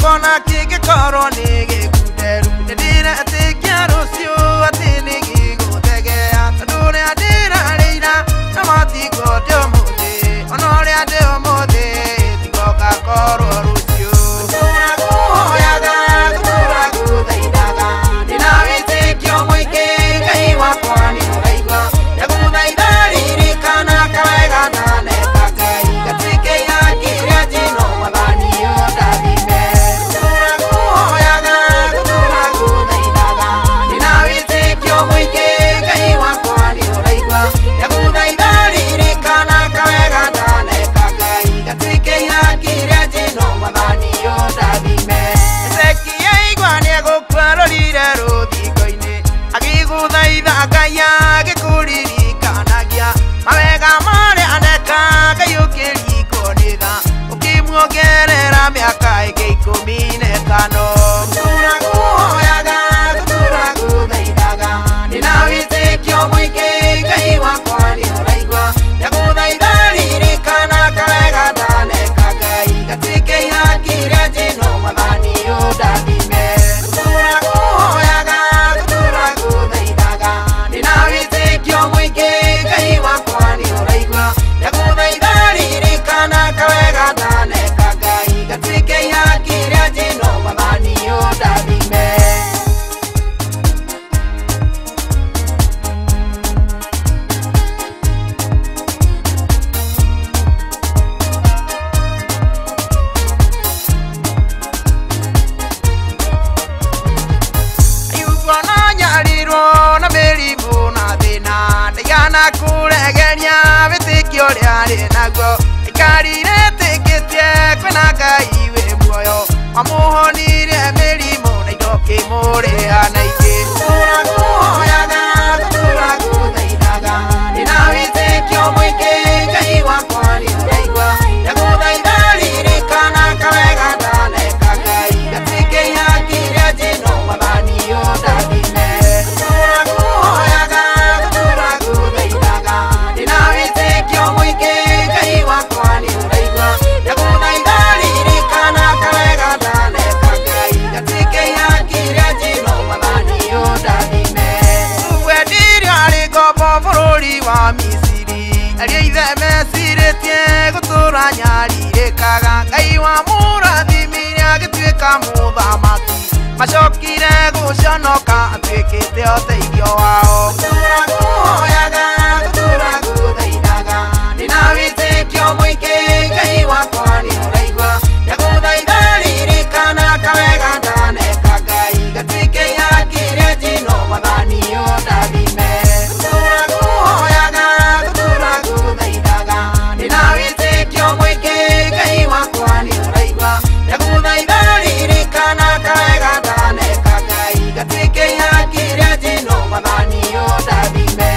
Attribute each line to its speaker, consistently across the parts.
Speaker 1: kona kike koroni gikuderu ndira tekiaro sio atini gigutegea tadure adira reina namati godio mode onore adeo mode tigoka koro rusio kuyaga kudaidaga dinawi tekio moike kai wakwani oiga yakudaidari kana kawega nane kakai gatike ya kirajino madani odabime kuyaga kudaidaga dinawi tekio moike kai wakwani oiga yakudaidari kana kawega nane kakai gatike ya kirajino madani odabime sekia igwani agukwarorire ruthingo-ini agiguthaitha Ngai agikuririkanagia mawega maria aneka Ngai ukiriko ni tha ukimuongerera miaka ĩngĩ 15 turakuhoyaga turakuthaithaga ndina wĩtĩkio mũingĩ Ngai wakwa nĩ ũraigua ndagũthaitha ririkana kawega ndaneka Ngai gatwĩke ihaki rĩa njino mwathani ũndathime turakuhoyaga turakuthaithaga ndina wĩtĩkio mũingĩ Ngai wakwa nĩ ũraigua ndagũthaitha ririkana kawega ndaneka Ngai gatwĩke ihaki rĩa njino mwathani ũndathime kuregeria wĩtĩkio rĩarĩ naguo ikarire tĩkĩtie kwĩna Ngai wĩ muoyo wamũhonirie mĩrimũ na indo kĩmũrĩha na ingĩ turakuhoyaga turakuthaithaga ndina wĩtĩkio mũingĩ Ngai wakwa nĩ ũraigua ndagũthaitha ririkana kawega ndaneka Ngai gatwĩke ihaki rĩa njino mwathani ũndathime turakuhoyaga turakuthaithaga ndina wĩtĩkio mũingĩ Ngai wakwa nĩ ũraigua ndagũthaitha ririkana kawega ndaneka Ngai gatwĩke ihaki rĩa njino mwathani ũndathime wendirio arĩ ngombo bũrũri wa Misiri aria ithe mecirĩtie gũtũra nyarirĩkaga Ngai wamũrathimire agĩtuĩka mũthamaki macokire gũconoka atuĩkĩte ũteithio wao turakuhoyaga turakuthaithaga ndina wĩtĩkio mũingĩ Ngai wakwa nĩ ũraigua ndagũthaitha ririkana kawega ndaneka Ngai gatwĩke ihaki rĩa njino mwathani ũndathime turakuhoyaga turakuthaithaga ndina wĩtĩkio mũingĩ Ngai wakwa nĩ ũraigua ndagũthaitha ririkana kawega ndaneka Ngai gatwĩke ihaki rĩa njino mwathani ũndathime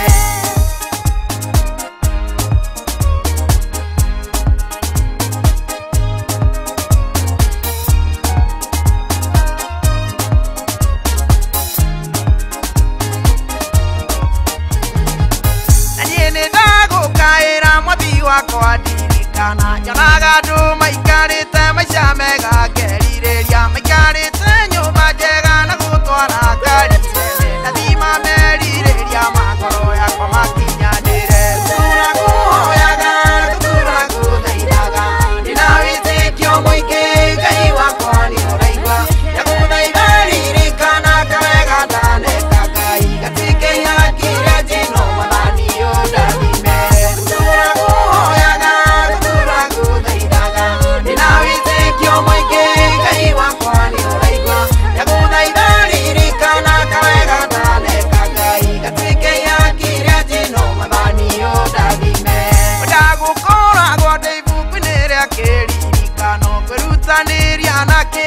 Speaker 1: ndagũkaĩra mwathi wakwa ndirikana nyonaga andũ maikarĩte maica mega ngerirĩria maikarĩte nyũmba njega na gũtwara ngari nene ndathima merirĩria makoro yakwa makinyanĩre turakuhoyaga turakuthaithaga ndina wĩtĩkio mũingĩ Ngai wakwa nĩ ũraigua ndagũthaitha ririkana kawega ndaneka Ngai gatwĩke ihaki rĩa njino mwathani ũndathime turakuhoyaga turakuthaithaga ndina wĩtĩkio mũingĩ Ngai wakwa nĩ ũraigua ndagũthaitha ririkana kawega ndaneka Ngai gatwĩke ihaki rĩa njino mwathani ũndathime ndagũkoragwo ndĩ ibuku-inĩ rĩa kĩririkano kwĩrutanĩria na kĩ